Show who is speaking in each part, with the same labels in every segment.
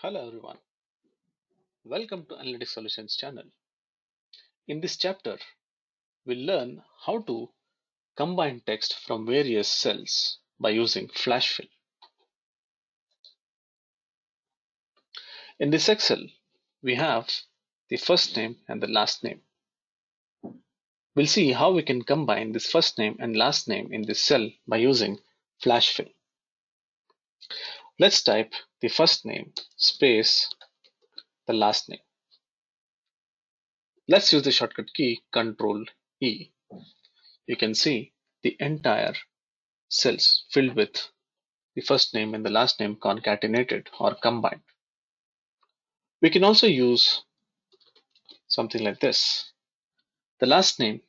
Speaker 1: Hello everyone, welcome to Analytic Solutions channel. In this chapter, we'll learn how to combine text from various cells by using flash fill. In this Excel, we have the first name and the last name. We'll see how we can combine this first name and last name in this cell by using flash fill. Let's type the first name space the last name. Let's use the shortcut key Control E. You can see the entire cells filled with the first name and the last name concatenated or combined. We can also use something like this. The last name,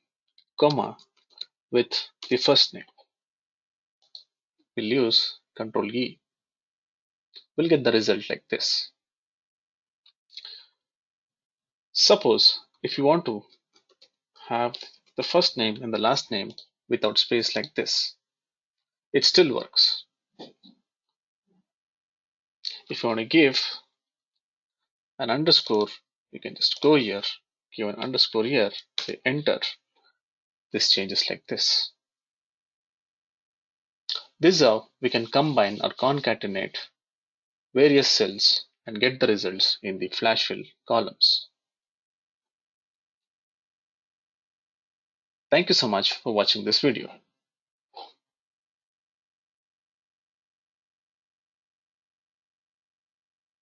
Speaker 1: comma, with the first name. We'll use Control E. We'll get the result like this. Suppose if you want to have the first name and the last name without space like this, it still works. If you want to give an underscore, you can just go here, give an underscore here, say enter. This changes like this. This is how we can combine or concatenate various cells and get the results in the flash fill columns. Thank you so much for watching this video.